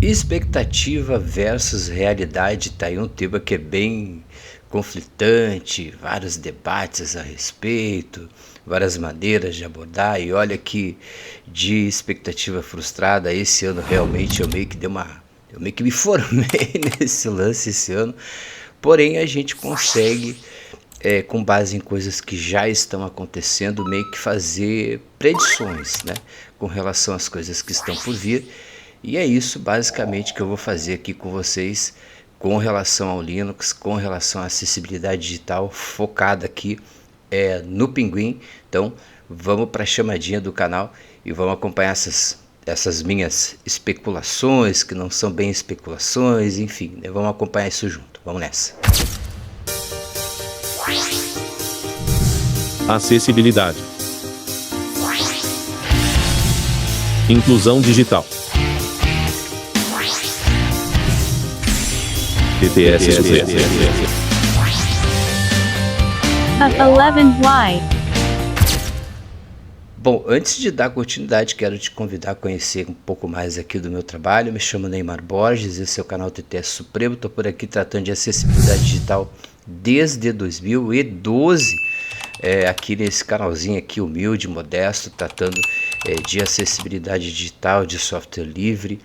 Expectativa versus realidade tá aí um tema que é bem conflitante, vários debates a respeito, várias maneiras de abordar. E olha que de expectativa frustrada, esse ano realmente eu meio que me formei nesse lance esse ano. Porém, a gente consegue, com base em coisas que já estão acontecendo, meio que fazer predições, né, com relação às coisas que estão por vir. E é isso basicamente que eu vou fazer aqui com vocês com relação ao Linux, com relação à acessibilidade digital, focada aqui no Pinguim. Então vamos para a chamadinha do canal e vamos acompanhar essas minhas especulações, que não são bem especulações, enfim, né? Vamos acompanhar isso junto, vamos nessa. Acessibilidade. Inclusão digital. TTS Sucesso. 11Y. Bom, antes de dar continuidade, quero te convidar a conhecer um pouco mais aqui do meu trabalho. Me chamo Neymar Borges, esse é o canal TTS Supremo. Estou por aqui tratando de acessibilidade digital desde 2012. Aqui nesse canalzinho aqui humilde, modesto, tratando de acessibilidade digital, de software livre,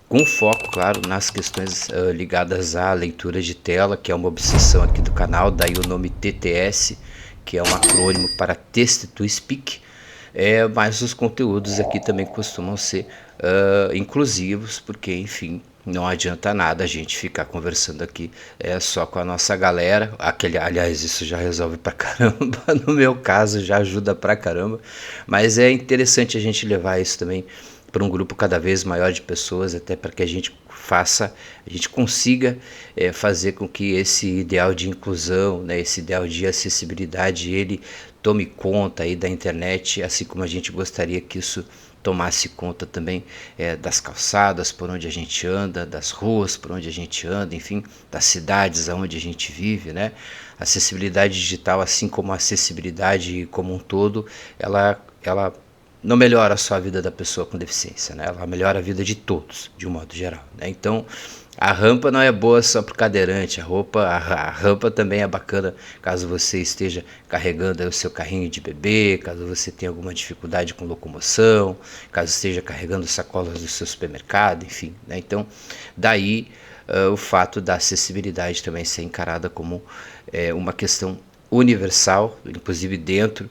com foco, claro, nas questões ligadas à leitura de tela, que é uma obsessão aqui do canal, daí o nome TTS, que é um acrônimo para Text to Speak, mas os conteúdos aqui também costumam ser inclusivos, porque, enfim, não adianta nada a gente ficar conversando aqui só com a nossa galera. Aliás, isso já resolve pra caramba, no meu caso já ajuda pra caramba, mas é interessante a gente levar isso também para um grupo cada vez maior de pessoas, até para que a gente consiga fazer com que esse ideal de inclusão, né, esse ideal de acessibilidade, ele tome conta aí da internet, assim como a gente gostaria que isso tomasse conta também das calçadas por onde a gente anda, das ruas por onde a gente anda, enfim, das cidades onde a gente vive, né? A acessibilidade digital, assim como a acessibilidade como um todo, ela não melhora só a vida da pessoa com deficiência, né? Ela melhora a vida de todos, de um modo geral, né? Então, a rampa não é boa só para o cadeirante, a rampa também é bacana caso você esteja carregando aí o seu carrinho de bebê, caso você tenha alguma dificuldade com locomoção, caso esteja carregando sacolas do seu supermercado, enfim, né? Então, daí o fato da acessibilidade também ser encarada como uma questão universal, inclusive dentro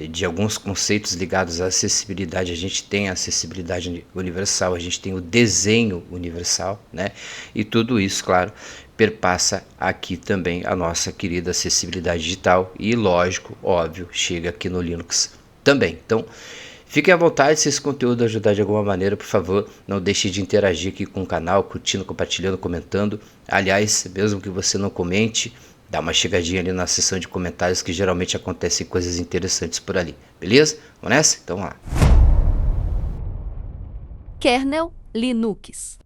de alguns conceitos ligados à acessibilidade. A gente tem a acessibilidade universal, a gente tem o desenho universal, né? E tudo isso, claro, perpassa aqui também a nossa querida acessibilidade digital e, lógico, óbvio, chega aqui no Linux também. Então, fiquem à vontade, se esse conteúdo ajudar de alguma maneira, por favor, não deixe de interagir aqui com o canal, curtindo, compartilhando, comentando. Aliás, mesmo que você não comente, dá uma chegadinha ali na seção de comentários, que geralmente acontecem coisas interessantes por ali, beleza? Vamos nessa? Então vamos lá. Kernel Linux.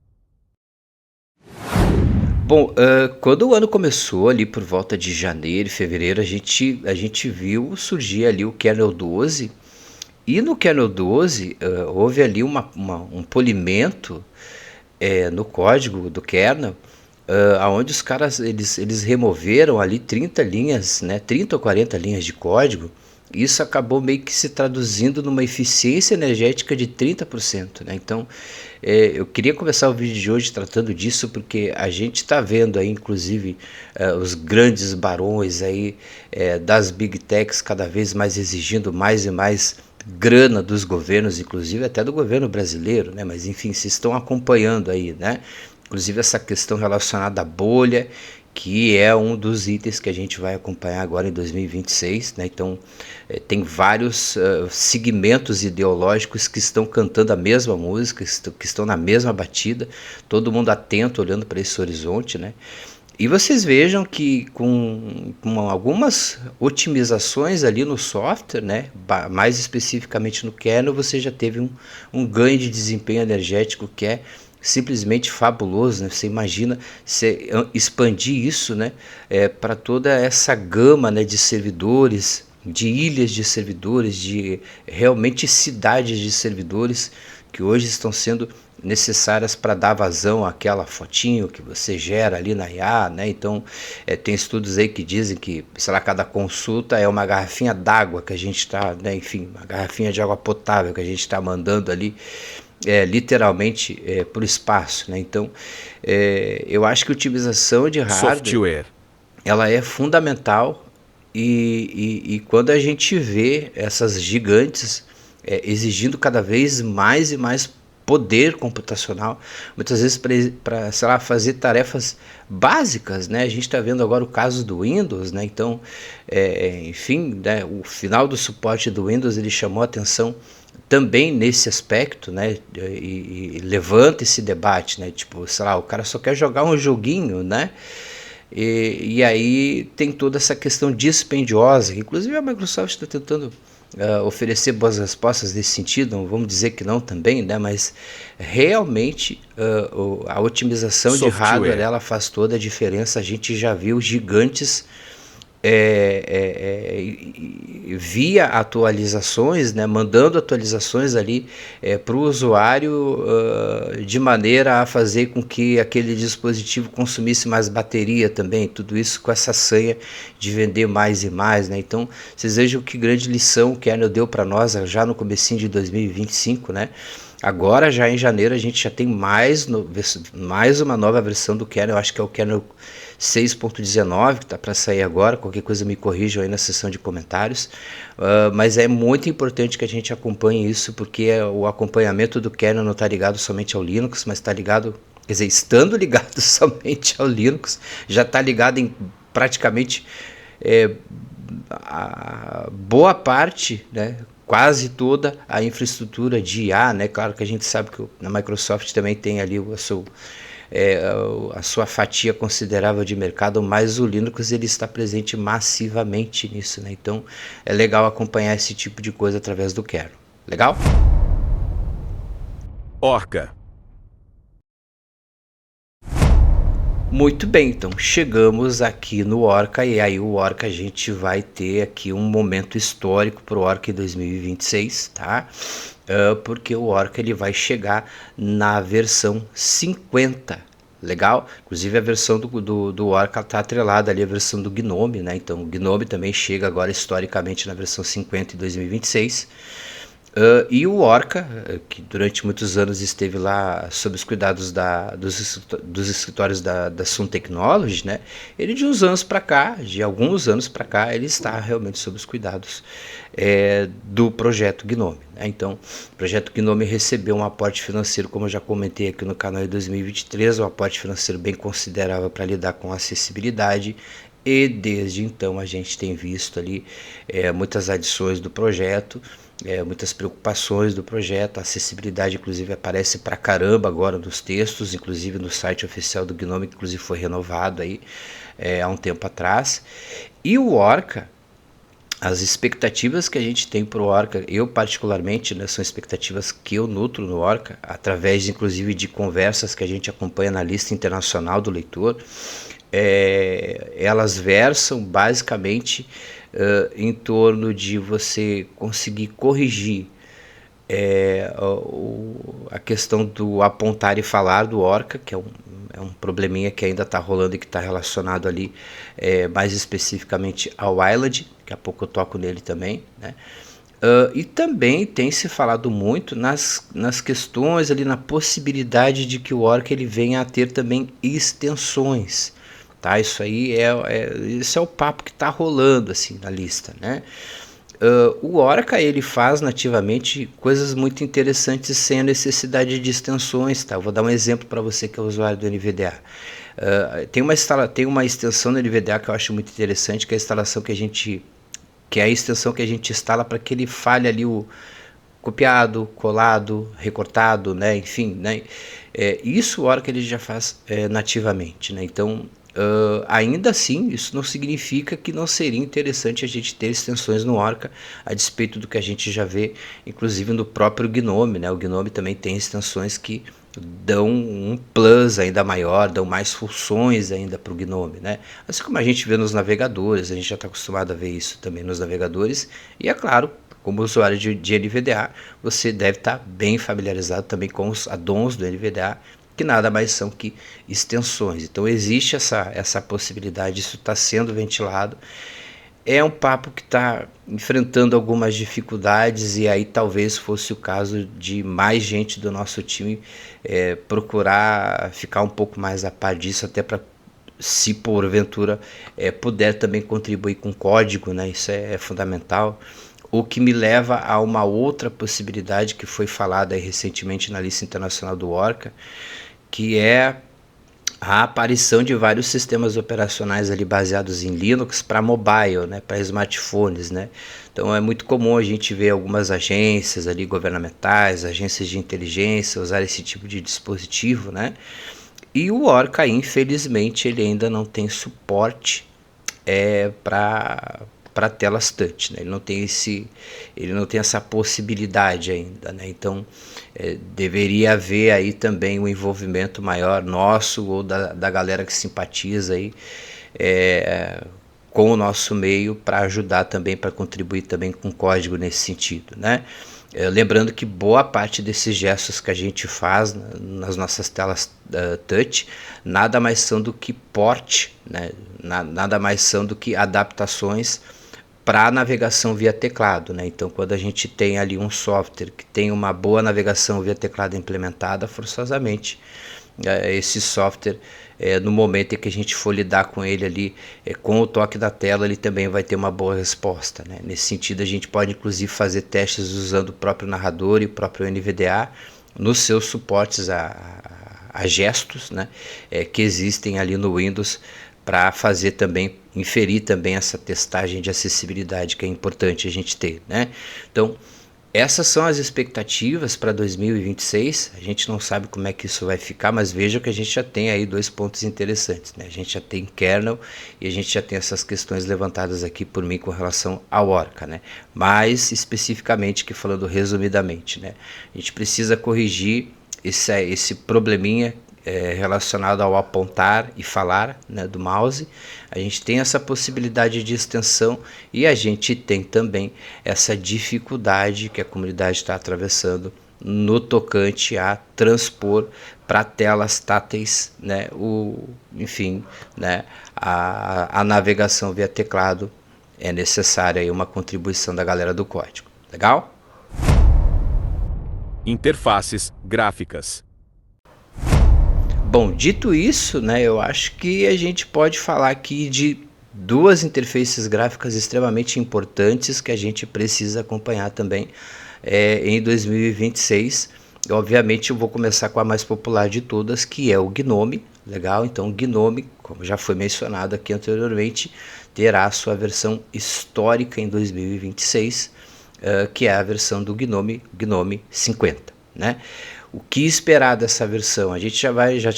Bom, quando o ano começou ali por volta de janeiro e fevereiro, a gente viu surgir ali o kernel 12, e no kernel 12 houve ali um polimento no código do kernel, onde os caras eles removeram ali 30 linhas, né, 30 ou 40 linhas de código. Isso acabou meio que se traduzindo numa eficiência energética de 30%, né? Então, eu queria começar o vídeo de hoje tratando disso, porque a gente está vendo aí, inclusive, os grandes barões aí das Big Techs cada vez mais exigindo mais e mais grana dos governos, inclusive até do governo brasileiro, né? Mas enfim, vocês estão acompanhando aí, né? Inclusive essa questão relacionada à bolha, que é um dos itens que a gente vai acompanhar agora em 2026, né? Então, tem vários segmentos ideológicos que estão cantando a mesma música, que estão na mesma batida, todo mundo atento, olhando para esse horizonte, né? E vocês vejam que com algumas otimizações ali no software, né, mais especificamente no kernel, você já teve um ganho de desempenho energético que é simplesmente fabuloso, né? Você imagina você expandir isso, né, para toda essa gama, né, de servidores, de ilhas de servidores, de realmente cidades de servidores que hoje estão sendo necessárias para dar vazão àquela fotinho que você gera ali na IA, né? Então, tem estudos aí que dizem que, sei lá, cada consulta é uma garrafinha d'água que a gente está, né? Enfim, uma garrafinha de água potável que a gente está mandando ali, literalmente, para o espaço, né? Então, eu acho que a utilização de hardware, Software. ela é fundamental e quando a gente vê essas gigantes exigindo cada vez mais e mais poder computacional, muitas vezes para, sei lá, fazer tarefas básicas, né? A gente está vendo agora o caso do Windows, né? Então, enfim, né? O final do suporte do Windows ele chamou a atenção também nesse aspecto, né? E levanta esse debate, né? Tipo, sei lá, o cara só quer jogar um joguinho, né? E aí tem toda essa questão dispendiosa, que inclusive a Microsoft está tentando oferecer boas respostas nesse sentido, não vamos dizer que não também, né? Mas realmente a otimização de hardware ela faz toda a diferença. A gente já viu gigantes via atualizações, né, mandando atualizações ali para o usuário de maneira a fazer com que aquele dispositivo consumisse mais bateria também, tudo isso com essa sanha de vender mais e mais, né? Então vocês vejam que grande lição o kernel deu para nós já no comecinho de 2025, né? Agora já em janeiro a gente já tem mais uma nova versão do kernel, eu acho que é o kernel 6.19 que está para sair agora, qualquer coisa me corrijam aí na seção de comentários, mas é muito importante que a gente acompanhe isso, porque o acompanhamento do kernel não está ligado somente ao Linux, mas está ligado, quer dizer, estando ligado somente ao Linux, já está ligado em praticamente a boa parte, né, quase toda a infraestrutura de IA, né? Claro que a gente sabe que na Microsoft também tem ali a sua fatia considerável de mercado, mas o Linux ele está presente massivamente nisso, né? Então é legal acompanhar esse tipo de coisa através do kernel. Legal? Orca. Muito bem, então chegamos aqui no Orca e aí o Orca a gente vai ter aqui um momento histórico para o Orca em 2026, tá? Porque o Orca ele vai chegar na versão 50, legal? Inclusive a versão do Orca está atrelada ali à versão do Gnome, né? Então o Gnome também chega agora historicamente na versão 50 em 2026. E o Orca, que durante muitos anos esteve lá sob os cuidados dos escritórios da Sun Technology, né? Ele de alguns anos para cá, ele está realmente sob os cuidados do projeto Gnome, né? Então, o projeto Gnome recebeu um aporte financeiro, como eu já comentei aqui no canal em 2023, um aporte financeiro bem considerável para lidar com acessibilidade. E desde então a gente tem visto ali muitas adições do projeto, muitas preocupações do projeto. A acessibilidade inclusive aparece pra caramba agora nos textos, inclusive no site oficial do Gnome, que inclusive foi renovado aí há um tempo atrás. E o Orca, as expectativas que a gente tem para o Orca, eu particularmente, né, são expectativas que eu nutro no Orca, através inclusive de conversas que a gente acompanha na lista internacional do leitor. Elas versam basicamente em torno de você conseguir corrigir a questão do apontar e falar do Orca, que é um probleminha que ainda está rolando e que está relacionado ali mais especificamente ao Island. Daqui a pouco eu toco nele também, né? E também tem se falado muito nas questões ali, na possibilidade de que o Orca ele venha a ter também extensões, tá? Isso aí esse é o papo que está rolando assim na lista, né? O Orca ele faz nativamente coisas muito interessantes sem a necessidade de extensões, tá? Eu vou dar um exemplo para você que é usuário do NVDA. Tem uma extensão do NVDA que eu acho muito interessante, que é a instalação que é a extensão que a gente instala para que ele fale ali o copiado, colado, recortado, né? Enfim, né? Isso o Orca ele já faz nativamente, né? Então, ainda assim, isso não significa que não seria interessante a gente ter extensões no Orca, a despeito do que a gente já vê, inclusive no próprio Gnome, né? O Gnome também tem extensões que dão um plus ainda maior, dão mais funções ainda para o Gnome, né? Assim como a gente vê nos navegadores, a gente já está acostumado a ver isso também nos navegadores, e é claro, como usuário de NVDA, você deve estar bem familiarizado também com os addons do NVDA, que nada mais são que extensões. Então existe essa possibilidade, isso está sendo ventilado. É um papo que está enfrentando algumas dificuldades, e aí talvez fosse o caso de mais gente do nosso time procurar ficar um pouco mais a par disso, até para, se porventura puder também contribuir com código, né? Isso é fundamental. O que me leva a uma outra possibilidade que foi falada aí recentemente na lista internacional do Orca, que é a aparição de vários sistemas operacionais ali baseados em Linux para mobile, né, para smartphones, né? Então é muito comum a gente ver algumas agências ali governamentais, agências de inteligência usar esse tipo de dispositivo, né? E o Orca, infelizmente, ele ainda não tem suporte para telas touch, né? Ele não tem essa possibilidade ainda, né? Então deveria haver aí também um envolvimento maior nosso ou da galera que simpatiza aí com o nosso meio, para ajudar também, para contribuir também com código nesse sentido, né? Lembrando que boa parte desses gestos que a gente faz nas nossas telas touch nada mais são do que port, né? Nada mais são do que adaptações para navegação via teclado, né? Então, quando a gente tem ali um software que tem uma boa navegação via teclado implementada, forçosamente esse software, no momento em que a gente for lidar com ele ali, com o toque da tela, ele também vai ter uma boa resposta, né? Nesse sentido, a gente pode inclusive fazer testes usando o próprio narrador e o próprio NVDA nos seus suportes a gestos, né? Que existem ali no Windows, para fazer também, inferir também essa testagem de acessibilidade que é importante a gente ter, né? Então, essas são as expectativas para 2026. A gente não sabe como é que isso vai ficar, mas veja que a gente já tem aí dois pontos interessantes, né? A gente já tem kernel e a gente já tem essas questões levantadas aqui por mim com relação ao Orca, né? Mais especificamente, que falando resumidamente, né? A gente precisa corrigir esse probleminha relacionado ao apontar e falar, né, do mouse. A gente tem essa possibilidade de extensão, e a gente tem também essa dificuldade que a comunidade está atravessando no tocante a transpor para telas táteis, né, enfim, né, a navegação via teclado. É necessária aí uma contribuição da galera do código. Legal? Interfaces gráficas. Bom, dito isso, né, eu acho que a gente pode falar aqui de duas interfaces gráficas extremamente importantes que a gente precisa acompanhar também em 2026. Obviamente eu vou começar com a mais popular de todas, que é o GNOME. Legal? Então o GNOME, como já foi mencionado aqui anteriormente, terá a sua versão histórica em 2026, que é a versão do GNOME 50, né? O que esperar dessa versão? A gente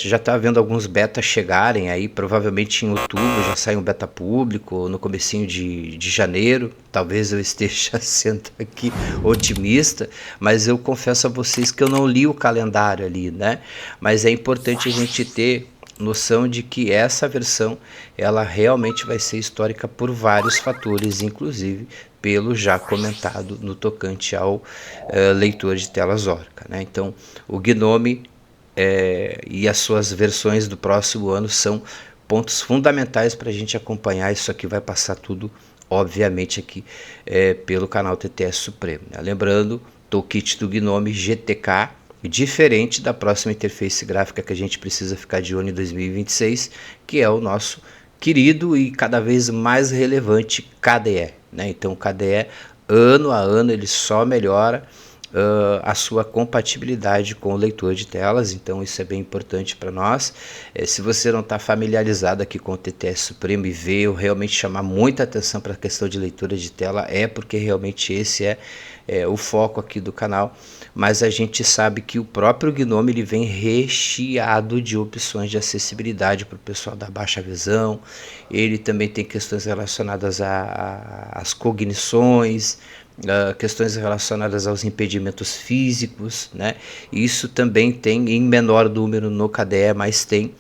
já está vendo alguns betas chegarem aí, provavelmente em outubro já sai um beta público, no comecinho de janeiro. Talvez eu esteja sendo aqui otimista, mas eu confesso a vocês que eu não li o calendário ali, né? Mas é importante a gente ter noção de que essa versão ela realmente vai ser histórica por vários fatores, inclusive pelo já comentado no tocante ao leitor de telas Orca, né? Então o GNOME e as suas versões do próximo ano são pontos fundamentais para a gente acompanhar. Isso aqui vai passar tudo, obviamente, aqui pelo canal TTS Supremo, né? Lembrando, toolkit do GNOME GTK, diferente da próxima interface gráfica que a gente precisa ficar de olho em 2026, que é o nosso querido e cada vez mais relevante KDE, né? Então o KDE, ano a ano, ele só melhora a sua compatibilidade com o leitor de telas. Então isso é bem importante para nós. Se você não está familiarizado aqui com o TTS Supremo e veio realmente chamar muita atenção para a questão de leitura de tela, porque realmente esse é o foco aqui do canal. Mas a gente sabe que o próprio GNOME ele vem recheado de opções de acessibilidade para o pessoal da baixa visão. Ele também tem questões relacionadas às cognições, questões relacionadas aos impedimentos físicos, né? Isso também tem em menor número no KDE, mas tem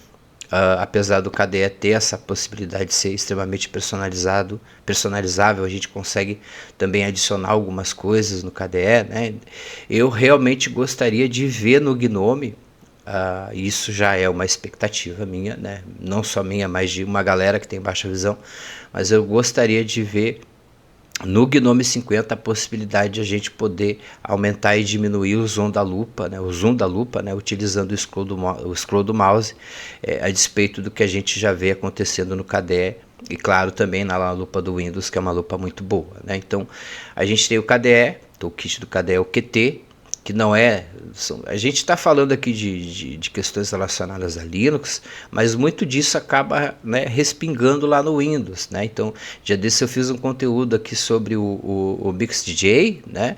apesar do KDE ter essa possibilidade de ser extremamente personalizável, a gente consegue também adicionar algumas coisas no KDE, né? Eu realmente gostaria de ver no Gnome, isso já é uma expectativa minha, né? Não só minha, mas de uma galera que tem baixa visão, mas eu gostaria de ver no Gnome 50 a possibilidade de a gente poder aumentar e diminuir o zoom da lupa, né, utilizando o scroll do mouse, a despeito do que a gente já vê acontecendo no KDE e claro também na lupa do Windows, que é uma lupa muito boa, né? Então a gente tem o KDE, o kit do KDE é o Qt, que não é... A gente está falando aqui de questões relacionadas a Linux, mas muito disso acaba, né, respingando lá no Windows, né? Então, dia desse eu fiz um conteúdo aqui sobre o MixDJ, né?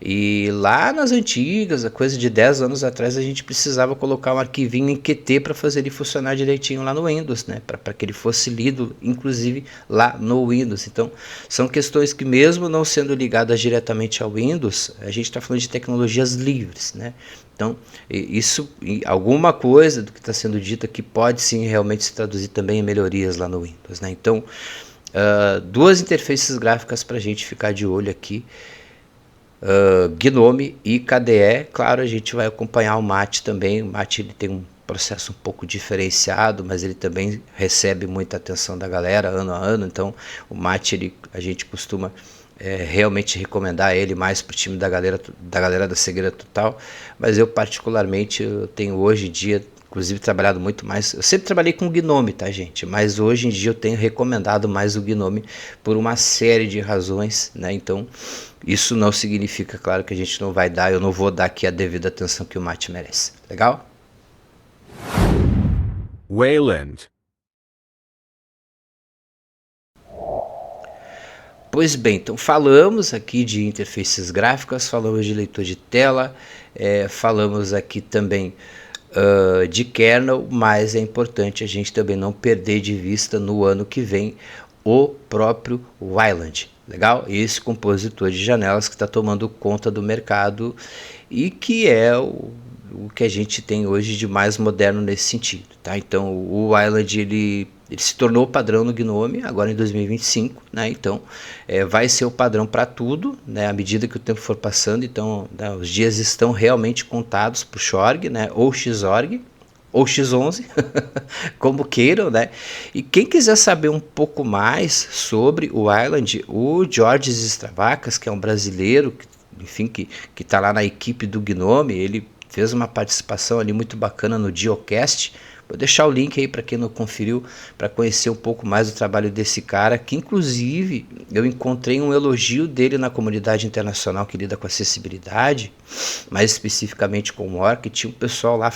E lá nas antigas, a coisa de 10 anos atrás, a gente precisava colocar um arquivinho em Qt para fazer ele funcionar direitinho lá no Windows, né? Para que ele fosse lido, inclusive, lá no Windows. Então, são questões que mesmo não sendo ligadas diretamente ao Windows, a gente está falando de tecnologias livres, né? Então, isso, alguma coisa do que está sendo dito aqui pode sim realmente se traduzir também em melhorias lá no Windows, né? Então, duas interfaces gráficas para a gente ficar de olho aqui, Gnome e KDE. Claro, a gente vai acompanhar o Mate também. O Mate ele tem um processo um pouco diferenciado, mas ele também recebe muita atenção da galera ano a ano. Então o Mate a gente costuma realmente recomendar ele mais para o time da galera da Cegueira Total, mas eu particularmente eu tenho hoje em dia inclusive trabalhado muito mais. Eu sempre trabalhei com Gnome, tá, gente? Mas hoje em dia eu tenho recomendado mais o Gnome por uma série de razões, né? Então, isso não significa, claro, que a gente não vai dar, eu não vou dar aqui a devida atenção que o Mate merece. Legal? Wayland. Pois bem, então falamos aqui de interfaces gráficas, falamos de leitor de tela, falamos aqui também de kernel, mas é importante a gente também não perder de vista no ano que vem o próprio Wayland, legal? Esse compositor de janelas que está tomando conta do mercado e que é o que a gente tem hoje de mais moderno nesse sentido, tá? Então o Wayland ele se tornou o padrão no Gnome agora em 2025, né? Então vai ser o padrão para tudo, né? À medida que o tempo for passando, então, né, os dias estão realmente contados para o Xorg, né? Ou Xorg ou X11, como queiram, né? E quem quiser saber um pouco mais sobre o Wayland, o Jorge Stravacas, que é um brasileiro, que está lá na equipe do Gnome, ele fez uma participação ali muito bacana no Geocast. Vou deixar o link aí para quem não conferiu, para conhecer um pouco mais do trabalho desse cara, que inclusive eu encontrei um elogio dele na comunidade internacional que lida com acessibilidade, mais especificamente com o OR, que tinha um pessoal lá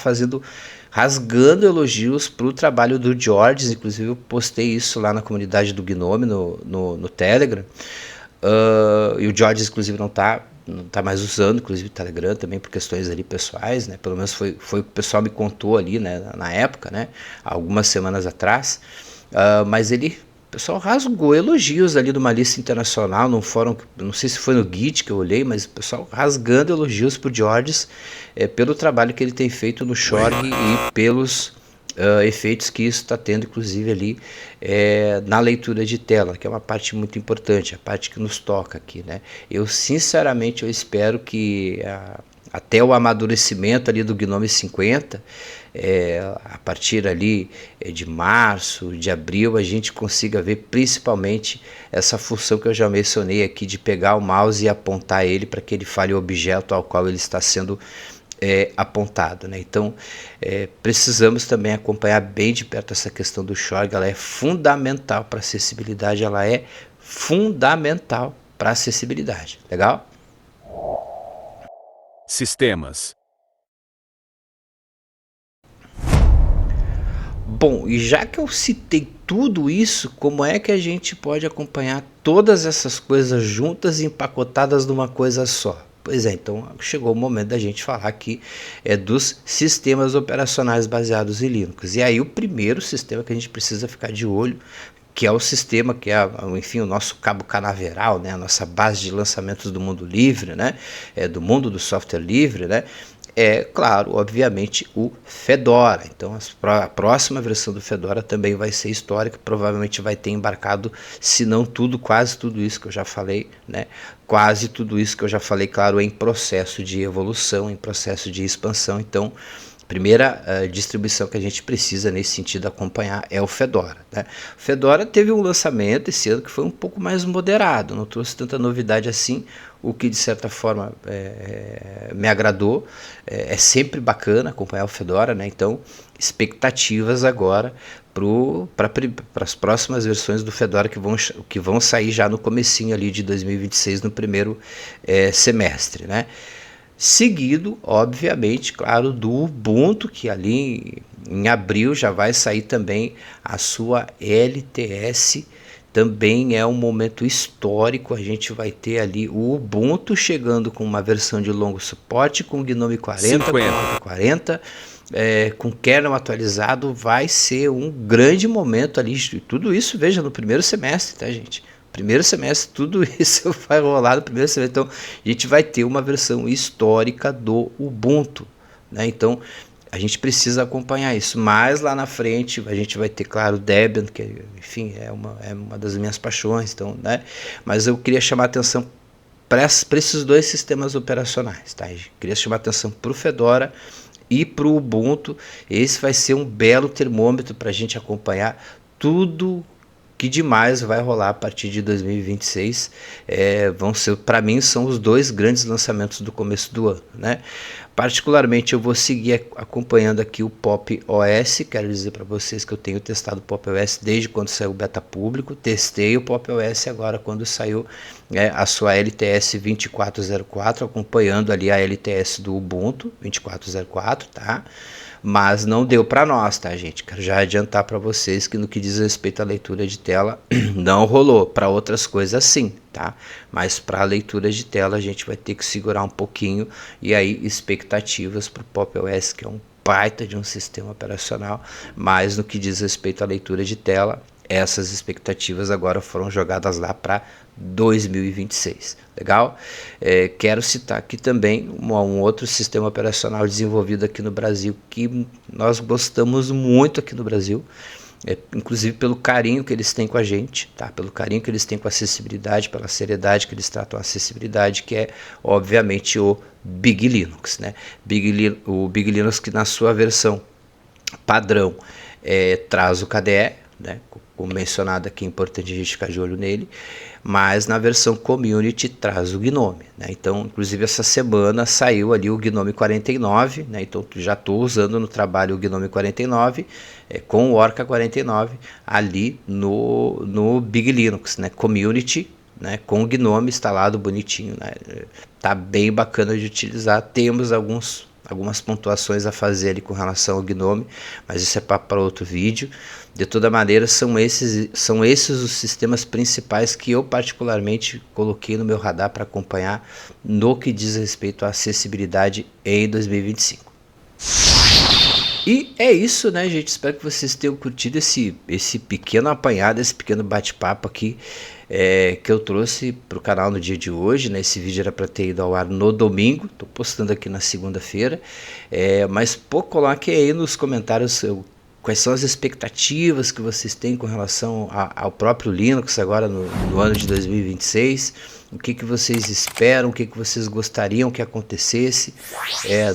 rasgando elogios para o trabalho do George. Inclusive eu postei isso lá na comunidade do Gnome no Telegram, e o George inclusive não está mais usando, inclusive o Telegram também por questões ali pessoais, né? Pelo menos foi o que o pessoal me contou ali, né, na época, né, algumas semanas atrás, mas o pessoal rasgou elogios ali de uma lista internacional, num fórum, não sei se foi no Git que eu olhei, mas o pessoal rasgando elogios pro George pelo trabalho que ele tem feito no Xorg e pelos efeitos que isso está tendo, inclusive ali na leitura de tela, que é uma parte muito importante, a parte que nos toca aqui, né? Eu sinceramente eu espero que até o amadurecimento ali do Gnome 50, a partir ali de março, de abril, a gente consiga ver principalmente essa função que eu já mencionei aqui, de pegar o mouse e apontar ele para que ele fale o objeto ao qual ele está sendo apontado, né? Então precisamos também acompanhar bem de perto essa questão do Xorg. Ela é fundamental para acessibilidade, legal? Sistemas. Bom, e já que eu citei tudo isso, como é que a gente pode acompanhar todas essas coisas juntas e empacotadas numa coisa só? Pois é, então chegou o momento da gente falar aqui dos sistemas operacionais baseados em Linux. E aí o primeiro sistema que a gente precisa ficar de olho, que é o sistema que é, enfim, o nosso cabo canaveral, né, a nossa base de lançamentos do mundo livre, né, do mundo do software livre, né, é, claro, obviamente, o Fedora. Então a próxima versão do Fedora também vai ser histórica, provavelmente vai ter embarcado, se não tudo, quase tudo isso que eu já falei, né? Quase tudo isso que eu já falei, claro, em processo de evolução, em processo de expansão. Então, primeira distribuição que a gente precisa nesse sentido acompanhar é o Fedora, né? O Fedora teve um lançamento esse ano que foi um pouco mais moderado, não trouxe tanta novidade assim, o que de certa forma me agradou. É sempre bacana acompanhar o Fedora, né? Então, expectativas agora para as próximas versões do Fedora que vão sair já no comecinho ali de 2026, no primeiro semestre, né? Seguido, obviamente, claro, do Ubuntu, que ali em abril já vai sair também a sua LTS. Também é um momento histórico, a gente vai ter ali o Ubuntu chegando com uma versão de longo suporte, com o GNOME 40, 40, com kernel atualizado. Vai ser um grande momento ali, tudo isso, veja, no primeiro semestre, tá, gente? Primeiro semestre, tudo isso vai rolar no primeiro semestre. Então, a gente vai ter uma versão histórica do Ubuntu, né? Então, a gente precisa acompanhar isso. Mas lá na frente, a gente vai ter, claro, Debian, que, enfim, é uma das minhas paixões. Então, né? Mas eu queria chamar a atenção para esses dois sistemas operacionais, tá? Eu queria chamar a atenção para o Fedora e para o Ubuntu. Esse vai ser um belo termômetro para a gente acompanhar tudo que demais vai rolar a partir de 2026. Vão ser, para mim, são os dois grandes lançamentos do começo do ano, né? Particularmente eu vou seguir acompanhando aqui o Pop! OS. Quero dizer para vocês que eu tenho testado o Pop! OS desde quando saiu o beta público. Testei o Pop! OS agora quando saiu a sua LTS 2404, acompanhando ali a LTS do Ubuntu 2404, tá? Mas não deu para nós, tá, gente? Quero já adiantar para vocês que no que diz respeito à leitura de tela não rolou. Para outras coisas sim, tá? Mas para a leitura de tela a gente vai ter que segurar um pouquinho. E aí expectativas para o Pop! OS, que é um baita de um sistema operacional. Mas no que diz respeito à leitura de tela, essas expectativas agora foram jogadas lá para 2026, legal? Quero citar aqui também um outro sistema operacional desenvolvido aqui no Brasil que nós gostamos muito aqui no Brasil, inclusive pelo carinho que eles têm com a gente, tá? Pelo carinho que eles têm com a acessibilidade, pela seriedade que eles tratam a acessibilidade, que é obviamente o Big Linux, né? O Big Linux, que na sua versão padrão traz o KDE, né? Como mencionado aqui, é importante a gente ficar de olho nele, mas na versão Community traz o GNOME, né? Então, inclusive essa semana saiu ali o GNOME 49, né? Então já estou usando no trabalho o GNOME 49 com o Orca 49 ali no Big Linux, né? Community, né? Com o GNOME instalado bonitinho, né? Tá bem bacana de utilizar. Temos algumas pontuações a fazer ali com relação ao GNOME, mas isso é para outro vídeo. De toda maneira, são esses os sistemas principais que eu particularmente coloquei no meu radar para acompanhar no que diz respeito à acessibilidade em 2025. E é isso, né, gente? Espero que vocês tenham curtido esse pequeno apanhado, esse pequeno bate-papo aqui que eu trouxe para o canal no dia de hoje, né? Esse vídeo era para ter ido ao ar no domingo, estou postando aqui na segunda-feira, mas coloquem aí nos comentários quais são as expectativas que vocês têm com relação ao próprio Linux agora no ano de 2026, o que vocês esperam, o que vocês gostariam que acontecesse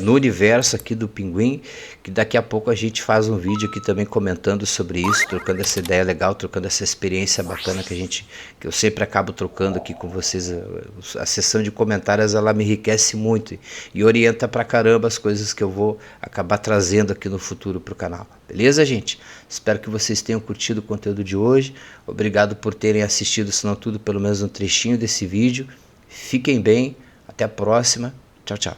no universo aqui do Pinguim, que daqui a pouco a gente faz um vídeo aqui também comentando sobre isso, trocando essa ideia legal, trocando essa experiência bacana que eu sempre acabo trocando aqui com vocês. A sessão de comentários, ela me enriquece muito e orienta pra caramba as coisas que eu vou acabar trazendo aqui no futuro pro canal. Beleza, gente? Espero que vocês tenham curtido o conteúdo de hoje. Obrigado por terem assistido, se não tudo, pelo menos um trechinho desse vídeo. Fiquem bem, até a próxima. Tchau, tchau.